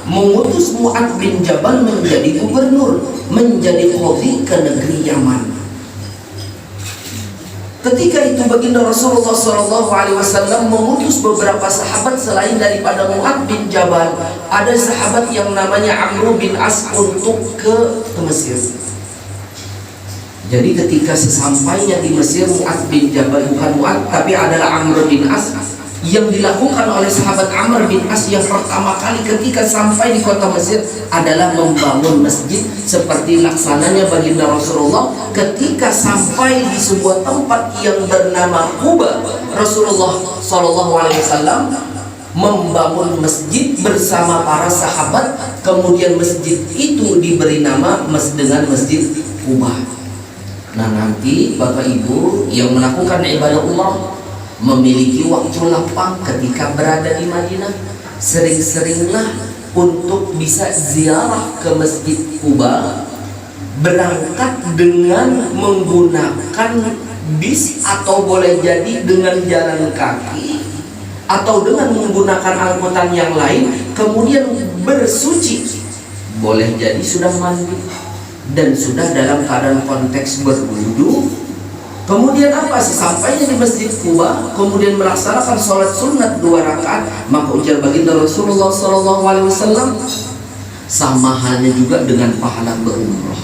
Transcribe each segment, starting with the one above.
mengutus Mu'adz bin Jabal menjadi gubernur, menjadi qadhi ke negeri Yaman. Ketika itu baginda Rasulullah SAW mengutus beberapa sahabat selain daripada Mu'adz bin Jabal. Ada sahabat yang namanya Amr bin As untuk ke Mesir. Jadi ketika sesampainya di Mesir, Mu'adz bin Jabal, bukan Mu'adz tapi adalah Amr bin As, yang dilakukan oleh sahabat Amr bin As yang pertama kali ketika sampai di kota Mesir adalah membangun masjid seperti laksananya baginda Rasulullah ketika sampai di sebuah tempat yang bernama Quba. Rasulullah SAW membangun masjid bersama para sahabat, kemudian masjid itu diberi nama dengan Masjid Quba. Nah, nanti Bapak Ibu yang melakukan ibadah umrah memiliki waktu lapang ketika berada di Madinah, sering-seringlah untuk bisa ziarah ke Masjid Quba, berangkat dengan menggunakan bis atau boleh jadi dengan jalan kaki atau dengan menggunakan angkutan yang lain, kemudian bersuci, boleh jadi sudah mandi dan sudah dalam keadaan konteks berwudu. Kemudian apa? Sesampainya di Masjid Quba, kemudian melaksanakan sholat sunat 2 rakaat, maka ujar baginda Rasulullah SAW, sama halnya juga dengan pahala berumrah.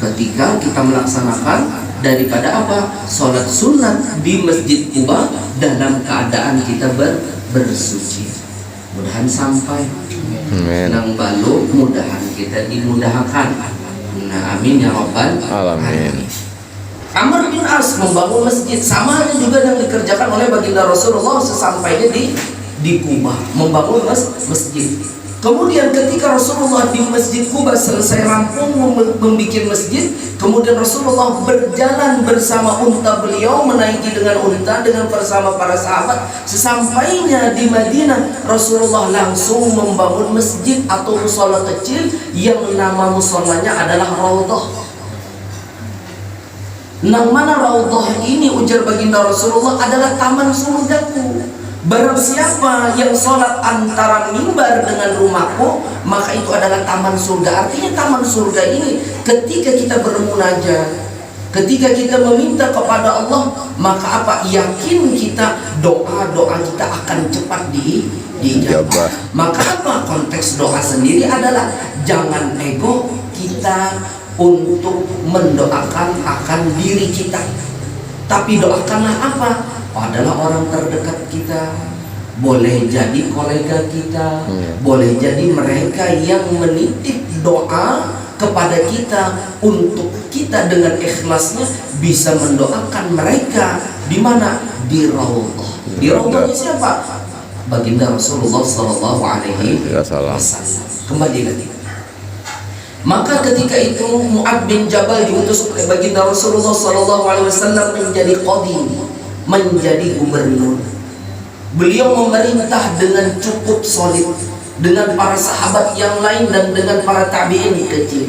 Ketika kita melaksanakan daripada apa? Sholat sunat di Masjid Quba dalam keadaan kita bersuci. Mudahan sampai. Nang balu, mudahan kita dimudahkan. Nah, amin ya rabbal alamin. Amr bin As membangun masjid, sama halnya juga yang dikerjakan oleh baginda Rasulullah sesampainya di Quba, membangun masjid. Kemudian ketika Rasulullah di Masjid Quba selesai rampung membuat masjid, kemudian Rasulullah berjalan bersama unta beliau, menaiki dengan unta dengan bersama para sahabat. Sesampainya di Madinah, Rasulullah langsung membangun masjid atau mushola kecil yang nama musholanya adalah Raudhah. Nang mana Raudhah ini, ujar baginda Rasulullah, adalah taman surgaku. Barang siapa yang sholat antara mimbar dengan rumahku, maka itu adalah taman surga. Artinya taman surga ini ketika kita bermunajat, ketika kita meminta kepada Allah, maka apa? Yakin kita doa-doa kita akan cepat dijawab. Maka apa? Konteks doa sendiri adalah jangan ego kita untuk mendoakan akan diri kita, tapi doakanlah apa? Adalah orang terdekat kita, boleh jadi kolega kita, boleh jadi mereka yang menitip doa kepada kita untuk kita dengan ikhlasnya bisa mendoakan mereka di mana? Di Raudhah. Di Raudhahnya siapa? Baginda Rasulullah SAW. Kembali lagi. Maka ketika itu Mu'adz bin Jabal diutus oleh baginda Rasulullah SAW menjadi qadhi, menjadi gubernur. Beliau memerintah dengan cukup solid dengan para sahabat yang lain dan dengan para tabi'in kecil.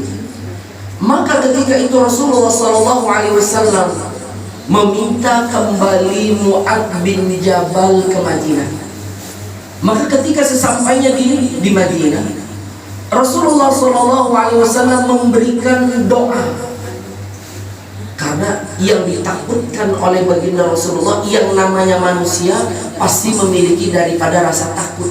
Maka ketika itu Rasulullah SAW meminta kembali Mu'adz bin Jabal ke Madinah. Maka ketika sesampainya di Madinah, Rasulullah SAW memberikan doa, karena yang ditakutkan oleh baginda Rasulullah yang namanya manusia pasti memiliki daripada rasa takut.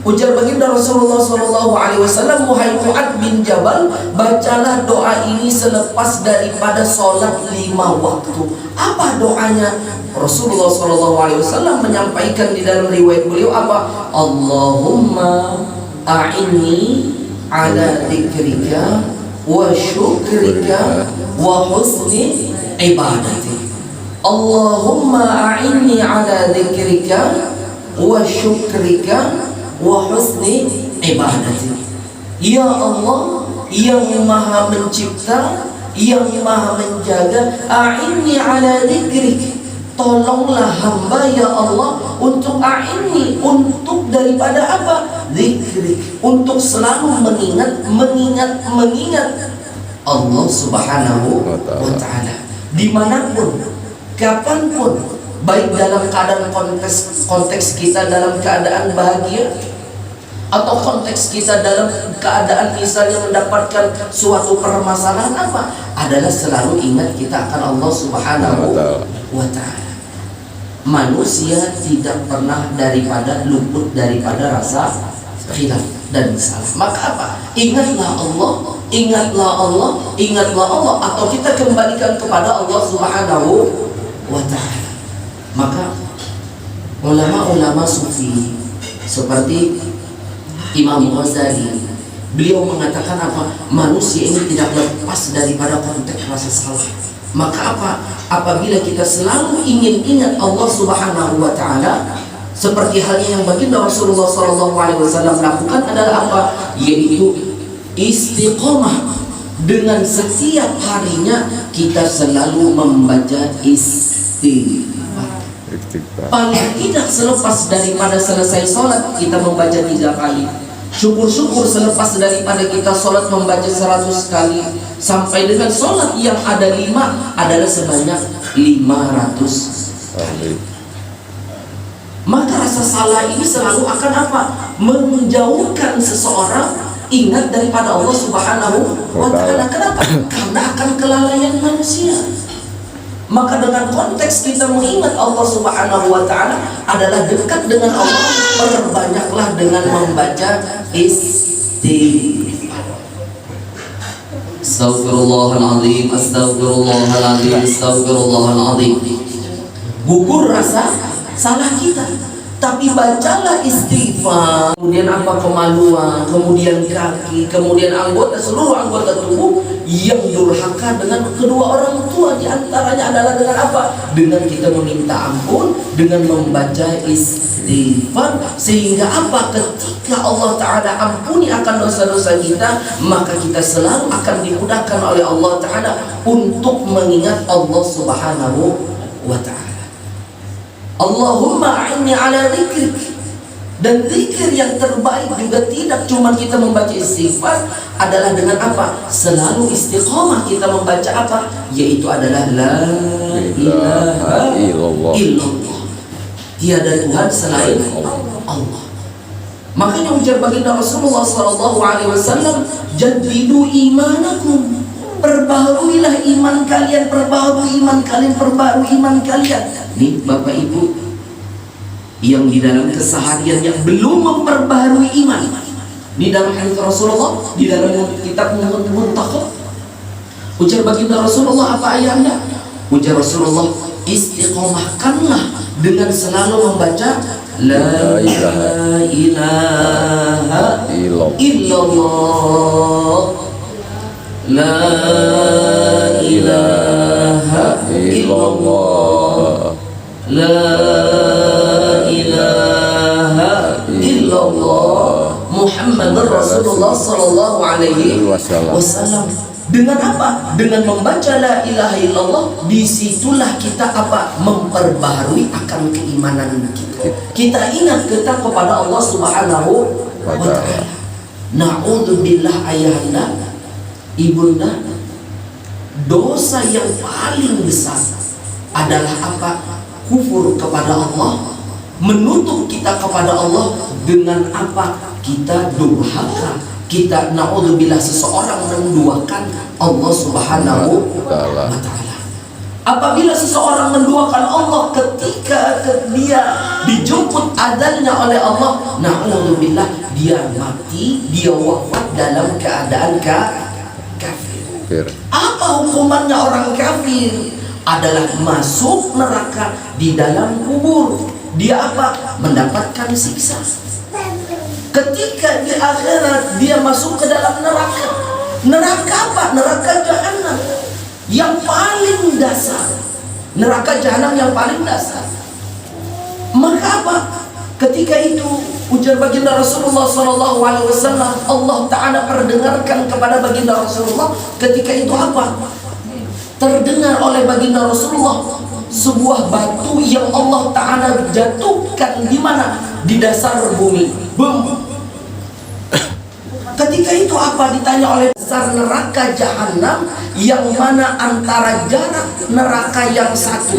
Ujar baginda Rasulullah SAW, wahai Mu'adz bin Jabal, bacalah doa ini selepas daripada sholat 5 waktu. Apa doanya? Rasulullah SAW menyampaikan di dalam riwayat beliau apa? Allahumma a'inni ala dzikrika wa syukrika wa husni ibadati. Allahumma a'inni ala dzikrika wa syukrika wa husni ibadati. Ya Allah yang maha mencipta, yang maha menjaga, a'inni ala dzikrik, tolonglah hamba ya Allah untuk a'inni, untuk daripada apa? Dzikrik, untuk selalu mengingat Allah Subhanahu wa ta'ala dimanapun, kapanpun, baik dalam keadaan konteks kita dalam keadaan bahagia Atau konteks kita dalam keadaan misalnya mendapatkan suatu permasalahan apa? Adalah selalu ingat kita akan Allah Subhanahu wa Ta'ala. Manusia tidak pernah luput daripada rasa khilaf dan salah. Maka apa? Ingatlah Allah, ingatlah Allah, ingatlah Allah, atau kita kembalikan kepada Allah Subhanahu wa Ta'ala. Maka ulama-ulama sufi seperti Imam Ghazali, beliau mengatakan apa? Manusia ini tidak lepas daripada konteks rasa salah. Maka apa? Apabila kita selalu ingin ingat Allah Subhanahu wa Ta'ala, seperti halnya yang baginda Rasulullah SAW lakukan adalah apa? Yaitu istiqomah. Dengan setiap harinya kita selalu membaca istighfar. Paling tidak selepas daripada selesai sholat kita membaca 3 kali. Syukur-syukur selepas daripada kita sholat membaca 100 kali. Sampai dengan sholat yang ada 5 adalah sebanyak 500 kali. Maka rasa salah ini selalu akan apa? Menjauhkan seseorang ingat daripada Allah Subhanahu wa Ta'ala. Kenapa? Karena akan kelalaian manusia. Maka dengan konteks kita mengingat Allah Subhanahu wa Ta'ala adalah dekat dengan Allah, perbanyaklah dengan membaca istighfar. Astaghfirullahaladzim, astaghfirullahaladzim, astaghfirullahaladzim. Gugur rasa salah kita, tapi bacalah istighfar. Kemudian apa? Kemaluan, kemudian kaki, kemudian seluruh anggota tubuh yang durhaka dengan kedua orang tua, diantaranya adalah dengan apa? Dengan kita meminta ampun, dengan membaca istighfar. Sehingga apa? Ketika Allah Ta'ala ampuni akan dosa-dosa kita, maka kita selalu akan dimudahkan oleh Allah Ta'ala untuk mengingat Allah Subhanahu wa Ta'ala. Allahumma a'inni ala dzikrik. Dan zikir yang terbaik juga tidak cuma kita membaca istighfar, adalah dengan apa? Selalu istiqomah kita membaca apa? Yaitu adalah la ilaha illallah. Tiada Tuhan selain Allah. Makanya ujar baginda Rasulullah SAW, jadidu imanakum. Perbaharuilah iman kalian, perbaharui iman kalian, perbaharui iman kalian. Nih Bapak Ibu yang di dalam keseharian yang belum memperbaharui iman, di dalam hadis Rasulullah, di dalam kitab Muntakhab, ujar baginda Rasulullah apa ayatnya? Ujar Rasulullah, istiqomahkanlah dengan selalu membaca la ilaha illallah, la ilaha illallah, la ilaha illallah Muhammadur Rasulullah sallallahu alaihi wasallam. Dengan apa? Dengan membaca la ilaha illallah, disitulah kita apa? Memperbaharui akan keimanan kita. Kita ingat kita kepada Allah Subhanahu wa Ta'ala. Na'udzubillah ayahanda, ibunda, dosa yang paling besar adalah apa? Kufur kepada Allah, menutup kita kepada Allah dengan apa? Kita durhaka, kita na'udzubillah, seseorang menduakan Allah Subhanahu wa Ta'ala. Apabila seseorang menduakan Allah ketika dia dijemput adanya oleh Allah, na'udzubillah, dia mati, dia wafat dalam keadaan kafir. Apa hukumannya orang kafir? Adalah masuk neraka di dalam kubur. Dia apa? Mendapatkan siksa. Ketika di akhirat dia masuk ke dalam neraka. Neraka apa? Neraka jahanam yang paling dasar. Neraka jahanam yang paling dasar. Maka apa? Ketika itu ujar baginda Rasulullah SAW, Allah Ta'ala perdengarkan kepada baginda Rasulullah. Ketika itu apa? Terdengar oleh baginda Rasulullah sebuah batu yang Allah Ta'ala jatuhkan di mana? Di dasar bumi. Bum. Ketika itu apa? Ditanya oleh dasar neraka jahanam, yang mana antara jarak neraka yang satu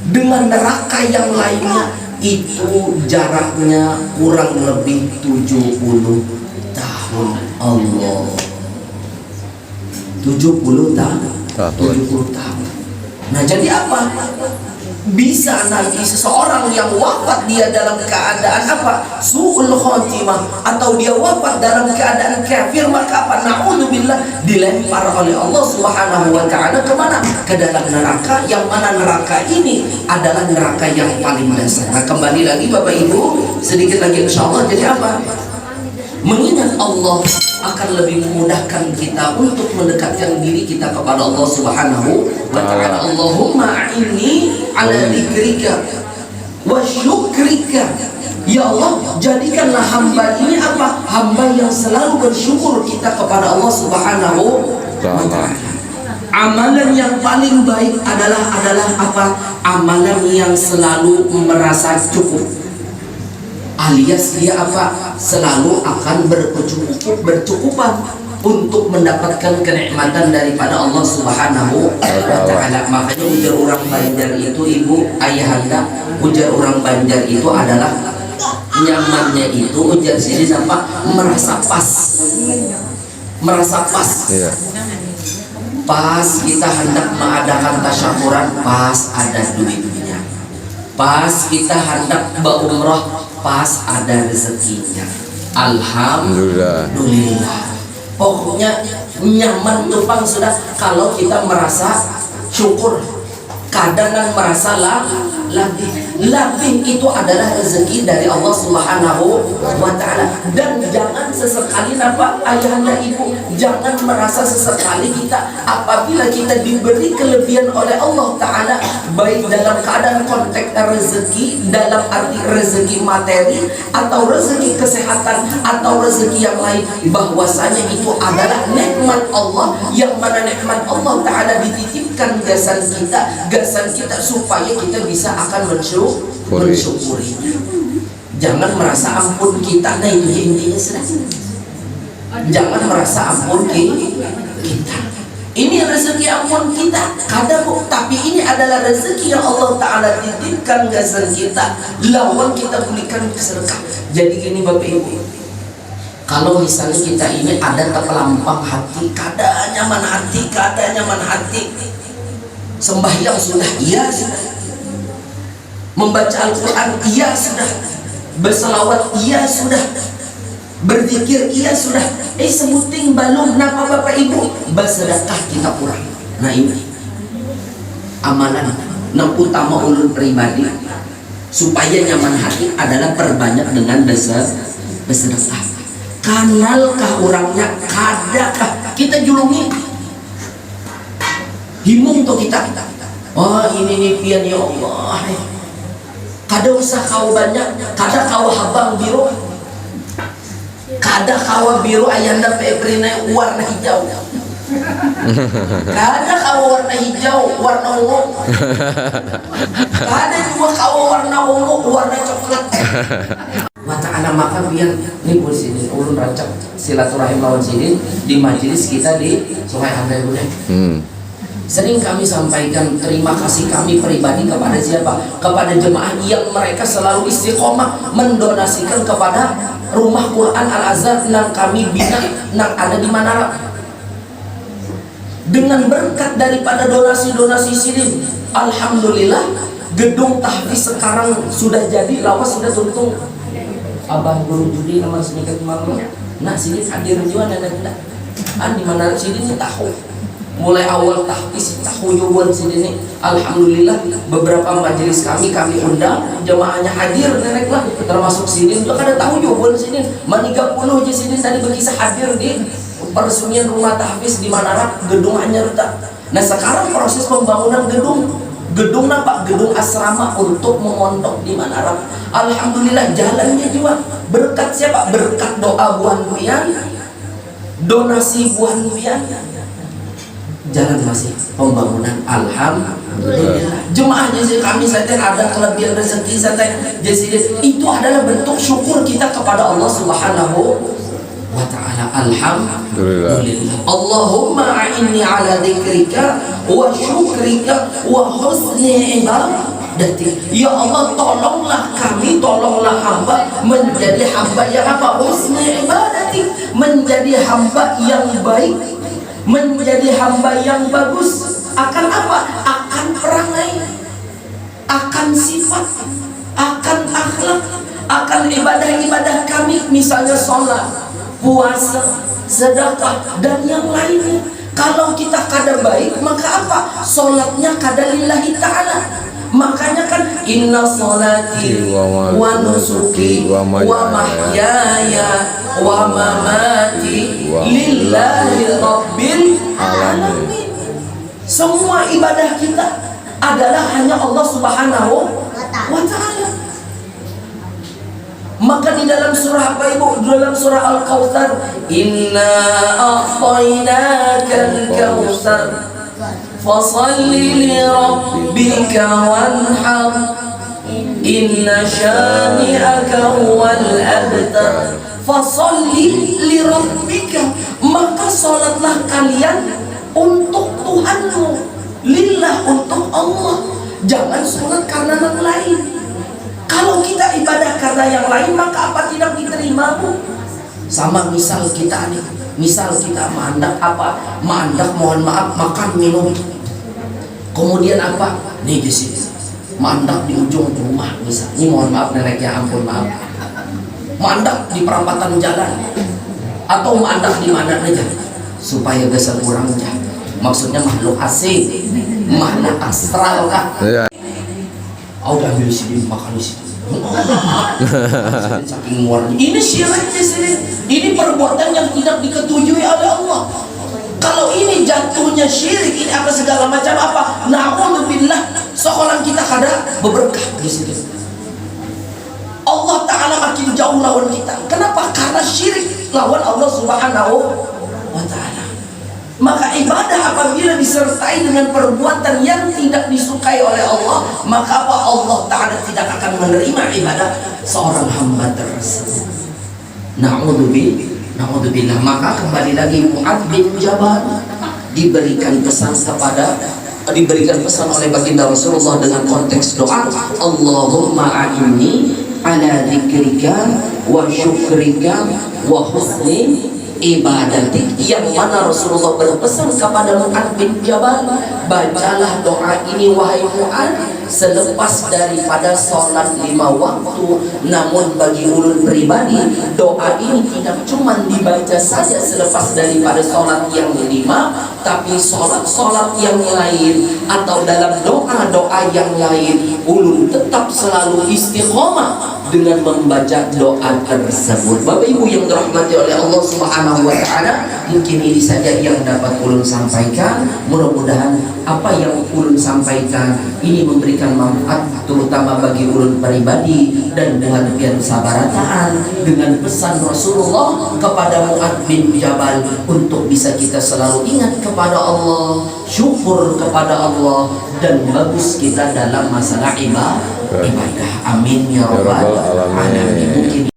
dengan neraka yang lainnya itu jaraknya kurang lebih 70 tahun. Allah, 70 tahun. 70 tahun. Nah, jadi apa? Bisa nanti seseorang yang wafat dia dalam keadaan apa? Su'ul khotimah, atau dia wafat dalam keadaan kafir, maka apa? Na'udzubillah, dilempar oleh Allah Subhanahu wa ta'ala kemana? Ke dalam neraka, yang mana neraka ini adalah neraka yang paling dasar. Nah, kembali lagi Bapak Ibu, sedikit lagi insyaallah. Jadi apa? Mengingat Allah akan lebih memudahkan kita untuk mendekatkan diri kita kepada Allah Subhanahu wa ta'ala. Allahumma a'inni ala dzikrika wa syukrika. Ya Allah, jadikanlah hamba ini apa? Hamba yang selalu bersyukur kita kepada Allah Subhanahu wa ta'ala. Amalan yang paling baik adalah apa? Amalan yang selalu merasa cukup, alias dia apa? Selalu akan bercukupan untuk mendapatkan kenikmatan daripada Allah Subhanahu wa ta'ala. Makanya ujar orang Banjar itu, ibu, ayahanda, ujar orang Banjar itu adalah nyamannya itu, ujar sini apa? Merasa pas. Merasa pas. Pas kita hendak mengadakan tasyakuran, pas ada duitnya. Pas kita hendak berumrah, pas ada rezekinya. Alhamdulillah. Pokoknya nyaman tuh Bang sudah kalau kita merasa syukur. Kadang kan merasa lebih itu adalah rezeki dari Allah Subhanahu wa ta'ala. Dan jangan sesekali ayahanda ibu, jangan merasa sesekali kita apabila kita diberi kelebihan oleh Allah ta'ala, baik dalam keadaan konteks rezeki, dalam arti rezeki materi atau rezeki kesehatan atau rezeki yang lain, bahwasanya itu adalah nikmat Allah, yang mana nikmat Allah ta'ala dititipkan gasan kita supaya kita bisa akan mensyukurinya. Jangan merasa ampun kita, nah itu intinya sudah. Jangan merasa ampun kita. Ini rezeki ampun kita, kadang tapi ini adalah rezeki yang Allah Ta'ala titipkan gasan kita, lawan kita berikan sedekah. Jadi gini Bapak Ibu, kalau misalnya kita ini ada terpelampang hati, kadang nyaman hati, sembahyang sudah, iya sudah, membaca Al-Quran, iya sudah, berselawat, iya sudah, berzikir, iya sudah, sebuting balum napa Bapak Ibu, bersedekah kita kurang. Nah ini amalan yang utama ulun pribadi supaya nyaman hati adalah perbanyak dengan bersedekah. Kanalkah orangnya, kadakah kita julungi himung tuh kita. Oh ini pian ya Allah. Kada usah kau banyak, kada kau habang biru, kada kau biru ayanda peprina warna hijau, kada kau warna hijau warna ungu, kada juga kau warna ungu warna coklat. Mata anak maka biar nih bos ini ulun rancak silaturahim lawan sini di majelis kita di Sungai Handai Budai. Sering kami sampaikan terima kasih kami pribadi kepada siapa? Kepada jemaah yang mereka selalu istiqomah mendonasikan kepada rumah Quran Al-Azhar yang kami bina yang ada di Manara. Dengan berkat daripada donasi-donasi sini, alhamdulillah gedung tahfiz sekarang sudah jadi, lawas sudah tuntung. Abah guru judi nama sedikit malu. Nah sini hadir juga nenek di Manara sini tahu. Mulai awal tahfiz tahu jawaban sini nih, alhamdulillah beberapa majelis kami undang jemaahnya hadir nenek lah, termasuk sini juga kada tahu jawaban sini. Maniga puluh aja sini tadi berkisah hadir di peresmian rumah tahfiz di Manara, gedung anyar tak. Nah sekarang proses pembangunan gedung apa? Gedung asrama untuk memondok di Manara. Alhamdulillah jalannya juga berkat siapa? Berkat doa Buan Buyan, donasi Buan Buyan. Jalan masih pembangunan, alhamdulillah. Jemaahnya kami saja ada kelebihan rezeki saja. Jadi itu adalah bentuk syukur kita kepada Allah Subhanahu wa ta'ala. Alhamdulillah. Allahumma a'inni ala dzikrika wa syukrika wa husni ibadah. ibadati. Ya Allah, tolonglah kami, tolonglah hamba menjadi hamba yang apa? Husni ibadati, menjadi hamba yang baik, menjadi hamba yang bagus. Akan apa? Akan perangai, akan sifat, akan akhlak, akan ibadah-ibadah kami, misalnya sholat, puasa, sedekah, dan yang lainnya. Kalau kita kada baik, maka apa? Sholatnya kada lillahi ta'ala. Makanya kan inna sholati wa nusuki wa mahyaya wa mamati lillahi rabbil alamin. Semua ibadah kita adalah hanya Allah Subhanahu wa ta'ala. Maka di dalam surah apa ibu? Dalam surah Al-Kautsar, inna a'tainakal kautsar fasalli li rabbika wanhar inna syani'aka huwal abtar. Fasalli li rabbika, maka salatlah kalian untuk Tuhanmu, lillah, untuk Allah. Jangan salat karena yang lain. Kalau kita ibadah karena yang lain, maka apa tidak diterima, Bu? Sama misal kita nih, misal kita mandak apa? Mandak, mohon maaf, makan minum. Kemudian apa? Nih di sini. Mandak di ujung rumah misal. Ini mohon maaf nenek, ya ampun, maaf. Mandak di perempatan jalan. Atau mandak di mana aja supaya bisa kurang jah. Maksudnya makhluk asing, makhluk astral kah? Oh, udah ambil sini, makan di sini. Saking muarnya. Ini syirik di sini. Ini perbuatan yang tidak diketujui oleh Allah. Kalau ini jatuhnya syirik, ini apa segala macam apa? Na'udzubillah. Sekolah kita kada berberkah di sini. Allah Ta'ala makin jauh lawan kita. Kenapa? Karena syirik lawan Allah Subhanahu wa Ta'ala. Maka ibadah apabila disertai dengan perbuatan yang tidak disukai oleh Allah, maka apa? Allah Ta'ala tidak akan menerima ibadah seorang hamba tersebut. Na'udzubillah. Maka kembali lagi Mu'adz bin Jabal diberikan pesan oleh baginda Rasulullah dengan konteks doa, Allahumma a'inni ala dzikrika wa syukrika wa husni ibadatik. Yang mana Rasulullah berpesan kepada Mu'adz bin Jabal, bacalah doa ini wahai Mu'adz selepas daripada sholat 5 waktu. Namun bagi ulun pribadi, doa ini tidak cuma dibaca saja selepas daripada sholat yang 5, tapi sholat-sholat yang lain atau dalam doa-doa yang lain, ulun tetap selalu istiqomah dengan membaca doa tersebut. Bapak Ibu yang dirahmati oleh Allah Subhanahu wa Ta'ala, mungkin ini saja yang dapat ulun sampaikan. Mudah-mudahan apa yang ulun sampaikan ini memberikan manfaat terutama bagi ulun pribadi dan buat pian sabarataan dengan pesan Rasulullah kepada Mu'adz bin Jabal untuk bisa kita selalu ingat kepada Allah, syukur kepada Allah, dan bagus kita dalam masalah ibadah. Amin ya rabbal alamin. Mungkin